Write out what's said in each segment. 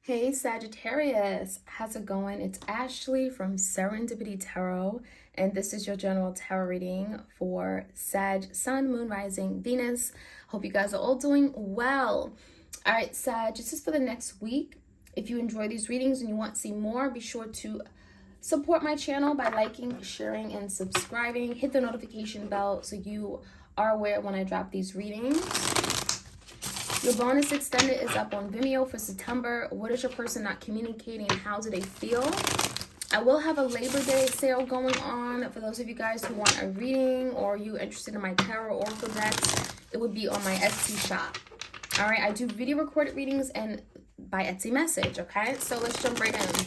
Hey Sagittarius, how's it going? It's Ashley from Serendipity Tarot, and this is your general tarot reading for Sag, Sun, Moon, Rising, Venus. Hope you guys are all doing well. All right, Sag, this is for the next week. If you enjoy these readings and you want to see more, be sure to support my channel by liking, sharing, and subscribing. Hit the notification bell so you are aware when I drop these readings. Your bonus extended is up on Vimeo for September. What is your person not communicating and how do they feel? I will have a Labor Day sale going on for those of you guys who want a reading or you interested in my tarot oracle decks. It would be on my Etsy shop. All right, I do video recorded readings and by Etsy message, okay? So let's jump right in.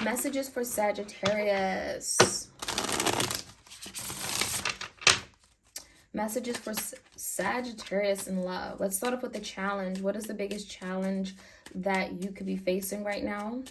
Messages for Sagittarius. Messages for Sagittarius in love. Let's start off with the challenge. What is the biggest challenge that you could be facing right now?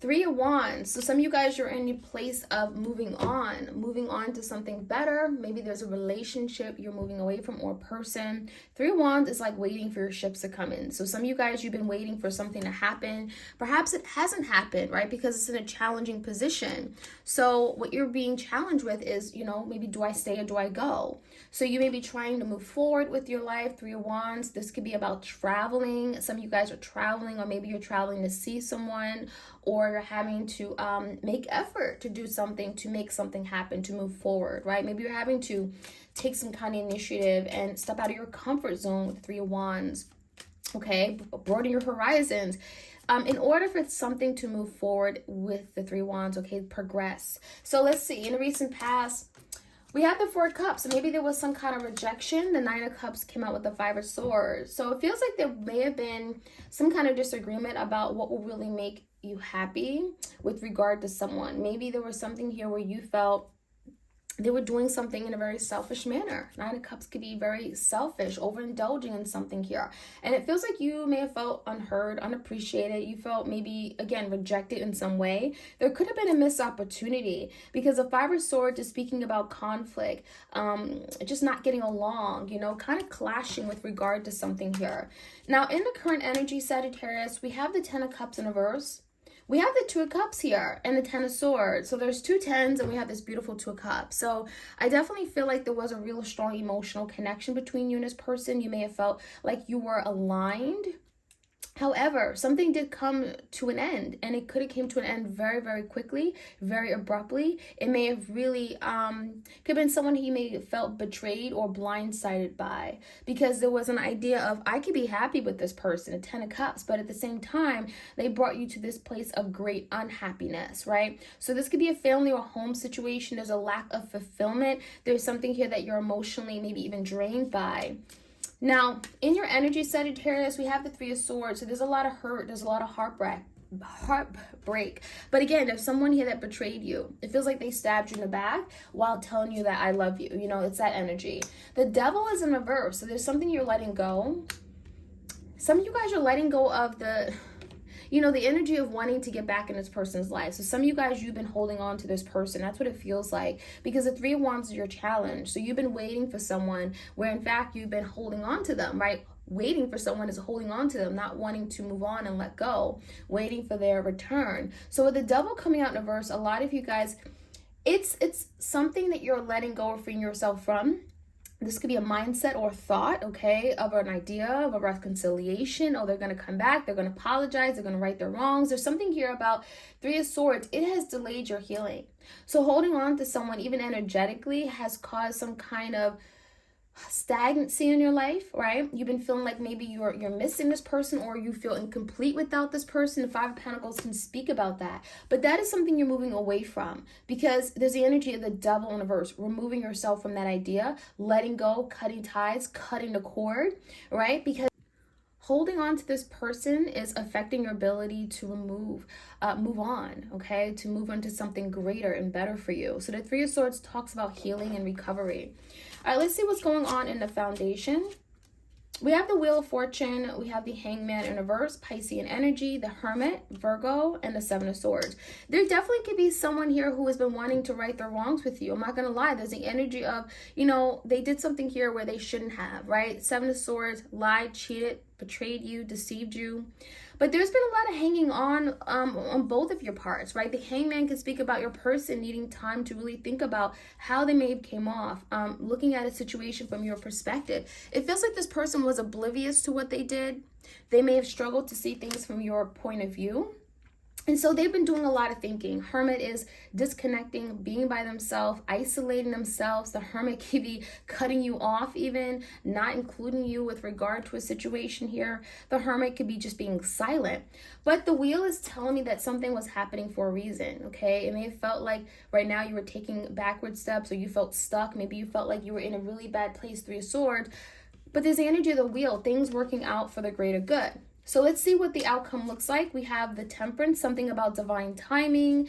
Three of Wands. So some of you guys, you're in a place of moving on to something better. Maybe there's a relationship you're moving away from or a person. Three of Wands is like waiting for your ships to come in. So some of you guys, you've been waiting for something to happen. Perhaps it hasn't happened, right? Because it's in a challenging position. So what you're being challenged with is, maybe do I stay or do I go? So you may be trying to move forward with your life. Three of Wands. This could be about traveling. Some of you guys are traveling, or maybe you're traveling to see someone, or you're having to make effort to do something, to make something happen, to move forward, right? Maybe you're having to take some kind of initiative and step out of your comfort zone with the Three of Wands, okay? Broaden your horizons. In order for something to move forward with the Three of Wands, okay, progress. So let's see, in the recent past, we have the Four of Cups, so maybe there was some kind of rejection. The Nine of Cups came out with the Five of Swords. So it feels like there may have been some kind of disagreement about what will really make you happy with regard to someone. Maybe there was something here where you felt they were doing something in a very selfish manner. Nine of Cups could be very selfish, overindulging in something here. And it feels like you may have felt unheard, unappreciated. You felt maybe, again, rejected in some way. There could have been a missed opportunity because the Five of Swords is speaking about conflict, just not getting along, kind of clashing with regard to something here. Now, in the current energy, Sagittarius, we have the Ten of Cups in reverse. We have the Two of Cups here and the Ten of Swords. So there's two tens and we have this beautiful Two of Cups. So I definitely feel like there was a real strong emotional connection between you and this person. You may have felt like you were aligned. However, something did come to an end, and it could have came to an end very, very quickly, very abruptly. It may have really could have been someone he may have felt betrayed or blindsided by, because there was an idea of, I could be happy with this person, a Ten of Cups, but at the same time, they brought you to this place of great unhappiness, right? So this could be a family or home situation. There's a lack of fulfillment. There's something here that you're emotionally maybe even drained by. Now, in your energy, Sagittarius, we have the Three of Swords. So there's a lot of hurt. There's a lot of heartbreak. But again, there's someone here that betrayed you. It feels like they stabbed you in the back while telling you that I love you. It's that energy. The Devil is in reverse. So there's something you're letting go. Some of you guys are letting go of the energy of wanting to get back in this person's life. So some of you guys, you've been holding on to this person. That's what it feels like, because the Three of Wands is your challenge. So you've been waiting for someone where in fact you've been holding on to them, right? Waiting for someone is holding on to them, not wanting to move on and let go, waiting for their return. So with the Devil coming out in reverse, a lot of you guys, it's something that you're letting go or freeing yourself from. This could be a mindset or thought, okay, of an idea of a reconciliation. Oh, they're going to come back. They're going to apologize. They're going to right their wrongs. There's something here about Three of Swords. It has delayed your healing. So holding on to someone, even energetically, has caused some kind of stagnancy in your life, right? You've been feeling like maybe you're missing this person, or you feel incomplete without this person. The Five of Pentacles can speak about that, but that is something you're moving away from, because there's the energy of the Devil in reverse, removing yourself from that idea, letting go, cutting ties, cutting the cord, right? Because holding on to this person is affecting your ability to move on, okay? To move on to something greater and better for you. So the Three of Swords talks about healing and recovery. All right, let's see what's going on in the foundation. We have the Wheel of Fortune, we have the Hangman in reverse, Piscean energy, the Hermit, Virgo, and the Seven of Swords. There definitely could be someone here who has been wanting to right their wrongs with you. I'm not going to lie. There's the energy of, you know, they did something here where they shouldn't have, right? Seven of Swords, lied, cheated, betrayed you, deceived you. But there's been a lot of hanging on both of your parts, right? The Hangman can speak about your person needing time to really think about how they may have came off, looking at a situation from your perspective. It feels like this person was oblivious to what they did. They may have struggled to see things from your point of view. And so they've been doing a lot of thinking. Hermit is disconnecting, being by themselves, isolating themselves. The Hermit could be cutting you off even, not including you with regard to a situation here. The Hermit could be just being silent. But the Wheel is telling me that something was happening for a reason, okay? It may have felt like right now you were taking backward steps, or you felt stuck. Maybe you felt like you were in a really bad place, Three of Swords. But there's the energy of the Wheel, things working out for the greater good. So let's see what the outcome looks like. We have the Temperance, something about divine timing.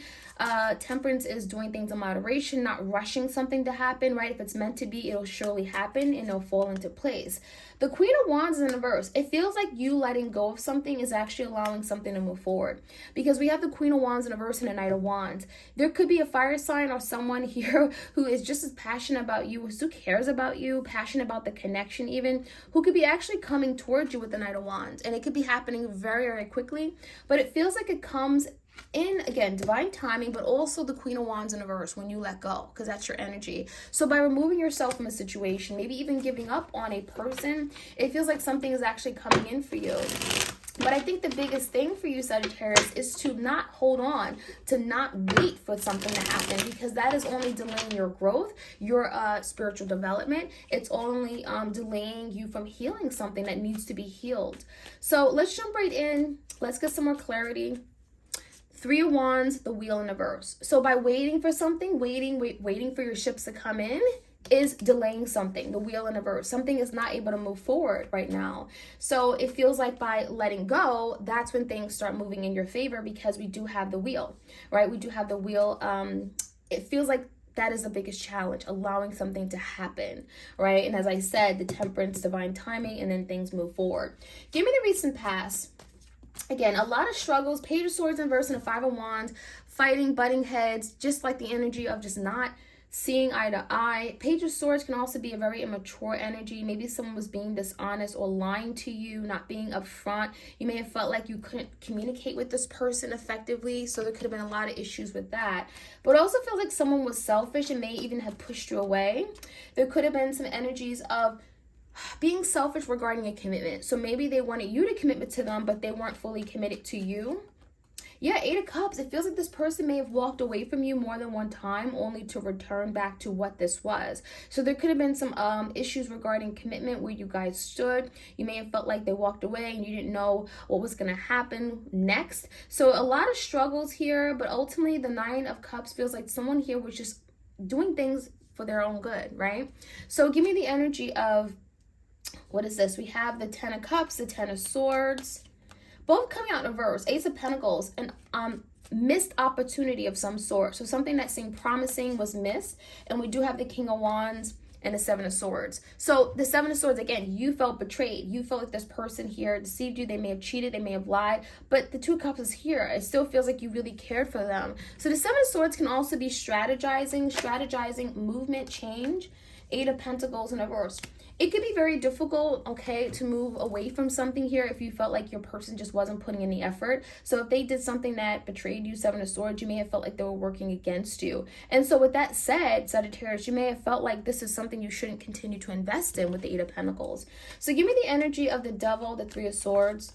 Temperance is doing things in moderation, not rushing something to happen, right? If it's meant to be, it'll surely happen and it'll fall into place. The Queen of Wands is in reverse. It feels like you letting go of something is actually allowing something to move forward, because we have the Queen of Wands in reverse and the Knight of Wands. There could be a fire sign or someone here who is just as passionate about you, who cares about you, passionate about the connection even, who could be actually coming towards you with the Knight of Wands. And it could be happening very, very quickly, but it feels like it comes in, again, divine timing, but also the Queen of Wands in reverse when you let go, because that's your energy. So by removing yourself from a situation, maybe even giving up on a person, it feels like something is actually coming in for you. But I think the biggest thing for you, Sagittarius, is to not hold on, to not wait for something to happen, because that is only delaying your growth, your spiritual development. It's only delaying you from healing something that needs to be healed. So let's jump right in. Let's get some more clarity. Three of Wands, the Wheel in reverse. So by waiting for something, waiting for your ships to come in, is delaying something. The Wheel in reverse. Something is not able to move forward right now. So it feels like by letting go, that's when things start moving in your favor, because we do have the Wheel, right? We do have the Wheel. It feels like that is the biggest challenge, allowing something to happen, right? And as I said, the Temperance, divine timing, and then things move forward. Give me the recent past. Again, a lot of struggles, Page of Swords in reverse and a Five of Wands, fighting, butting heads, just like the energy of just not seeing eye to eye. Page of Swords can also be a very immature energy. Maybe someone was being dishonest or lying to you, not being upfront. You may have felt like you couldn't communicate with this person effectively, so there could have been a lot of issues with that. But also feel like someone was selfish and may even have pushed you away. There could have been some energies of being selfish regarding a commitment. So maybe they wanted you to commit to them, but they weren't fully committed to you. Yeah, Eight of Cups. It feels like this person may have walked away from you more than one time, only to return back to what this was. So there could have been some issues regarding commitment where you guys stood. You may have felt like they walked away and you didn't know what was going to happen next. So a lot of struggles here, but ultimately the Nine of Cups feels like someone here was just doing things for their own good, right? So give me the energy of, what is this? We have the Ten of Cups, the Ten of Swords, both coming out in reverse. Ace of Pentacles, an missed opportunity of some sort. So something that seemed promising was missed. And we do have the King of Wands and the Seven of Swords. So the Seven of Swords, again, you felt betrayed. You felt like this person here deceived you. They may have cheated. They may have lied. But the Two of Cups is here. It still feels like you really cared for them. So the Seven of Swords can also be strategizing, movement, change. Eight of Pentacles in reverse. It could be very difficult, okay, to move away from something here if you felt like your person just wasn't putting any effort. So if they did something that betrayed you, Seven of Swords, you may have felt like they were working against you. And so with that said, Sagittarius, you may have felt like this is something you shouldn't continue to invest in with the Eight of Pentacles. So give me the energy of the Devil, the Three of Swords,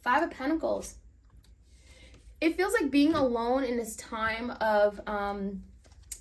Five of Pentacles. It feels like being alone in this time of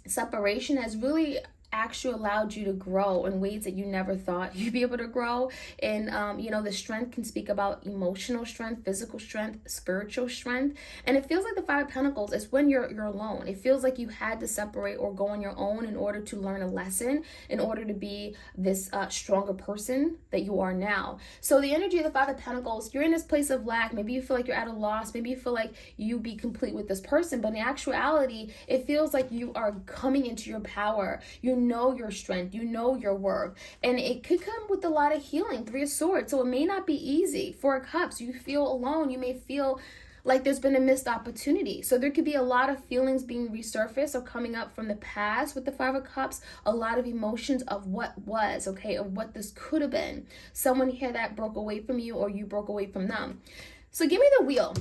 separation has really actually allowed you to grow in ways that you never thought you'd be able to grow. And the strength can speak about emotional strength, physical strength, spiritual strength. And it feels like the Five of Pentacles is when you're alone. It feels like you had to separate or go on your own in order to learn a lesson, in order to be this stronger person that you are now. So the energy of the Five of Pentacles, you're in this place of lack. Maybe you feel like you're at a loss. Maybe you feel like you be complete with this person. But in actuality, it feels like you are coming into your power. You're know your strength, you know your worth, and it could come with a lot of healing. 3 of Swords, so it may not be easy. 4 of Cups, you feel alone, you may feel like there's been a missed opportunity. So there could be a lot of feelings being resurfaced or coming up from the past with the 5 of Cups, a lot of emotions of what was, okay, of what this could have been. Someone here that broke away from you or you broke away from them. So give me the Wheel.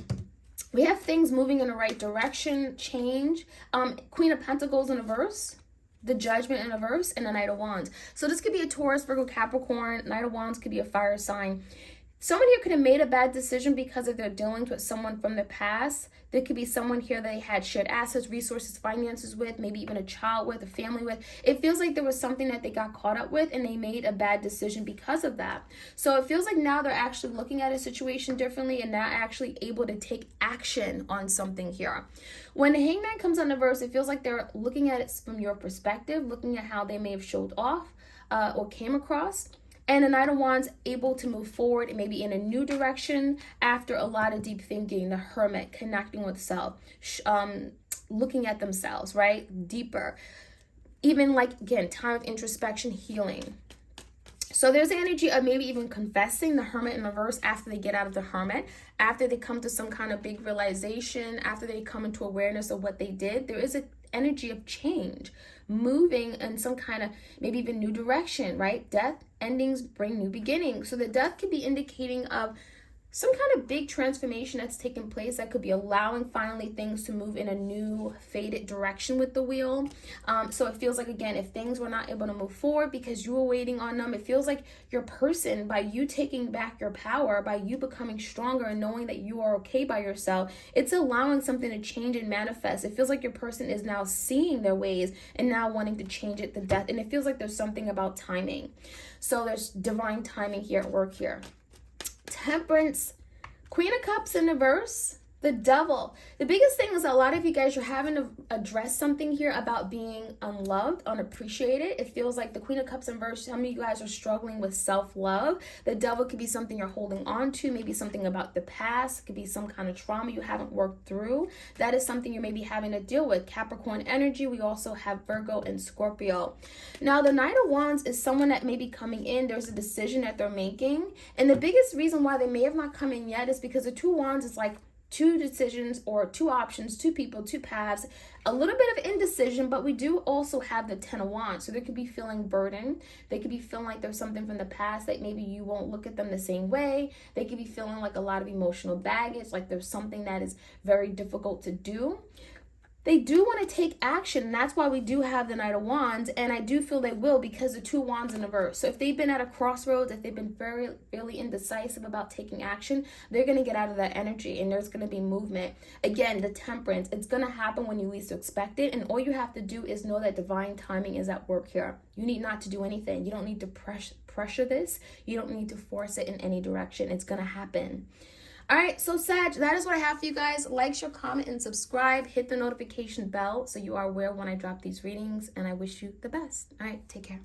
We have things moving in the right direction, change. Queen of Pentacles in reverse, the Judgment in reverse, and the Knight of Wands. So this could be a Taurus, Virgo, Capricorn. Knight of Wands could be a fire sign. Someone here could have made a bad decision because of their dealings with someone from the past. There could be someone here they had shared assets, resources, finances with, maybe even a child with, a family with. It feels like there was something that they got caught up with and they made a bad decision because of that. So it feels like now they're actually looking at a situation differently and not actually able to take action on something here. When the Hangman comes on the verse, it feels like they're looking at it from your perspective, looking at how they may have showed off or came across. And the Knight of Wands able to move forward, maybe in a new direction after a lot of deep thinking. The Hermit, connecting with self, looking at themselves, right? Deeper. Even like, again, time of introspection, healing. So there's the energy of maybe even confessing, the Hermit in reverse, after they get out of the Hermit, after they come to some kind of big realization, after they come into awareness of what they did. There is an energy of change, moving in some kind of maybe even new direction, right? Death, endings bring new beginnings. So the death could be indicating of some kind of big transformation that's taken place that could be allowing finally things to move in a new faded direction with the Wheel. So it feels like, again, if things were not able to move forward because you were waiting on them, it feels like your person, by you taking back your power, by you becoming stronger and knowing that you are okay by yourself, it's allowing something to change and manifest. It feels like your person is now seeing their ways and now wanting to change it, the death. And it feels like there's something about timing. So there's divine timing here at work here. Temperance, Queen of Cups in reverse, the Devil. The biggest thing is a lot of you guys are having to address something here about being unloved, unappreciated. It feels like the Queen of Cups in reverse, some of you guys are struggling with self-love. The Devil could be something you're holding on to, maybe something about the past. It could be some kind of trauma you haven't worked through. That is something you're maybe having to deal with. Capricorn energy, we also have Virgo and Scorpio. Now, the Knight of Wands is someone that may be coming in. There's a decision that they're making. And the biggest reason why they may have not come in yet is because the Two Wands is like 2 decisions or 2 options, 2 people, 2 paths, a little bit of indecision, but we do also have the 10 of Wands. So they could be feeling burdened. They could be feeling like there's something from the past that maybe you won't look at them the same way. They could be feeling like a lot of emotional baggage, like there's something that is very difficult to do. They do want to take action, and that's why we do have the Knight of Wands, and I do feel they will because the 2 Wands in reverse. So if they've been at a crossroads, if they've been really indecisive about taking action, they're going to get out of that energy, and there's going to be movement. Again, the Temperance, it's going to happen when you least expect it, and all you have to do is know that divine timing is at work here. You need not to do anything. You don't need to pressure this. You don't need to force it in any direction. It's going to happen. All right, so Sag, that is what I have for you guys. Like, share, comment, and subscribe. Hit the notification bell so you are aware when I drop these readings, and I wish you the best. All right, take care.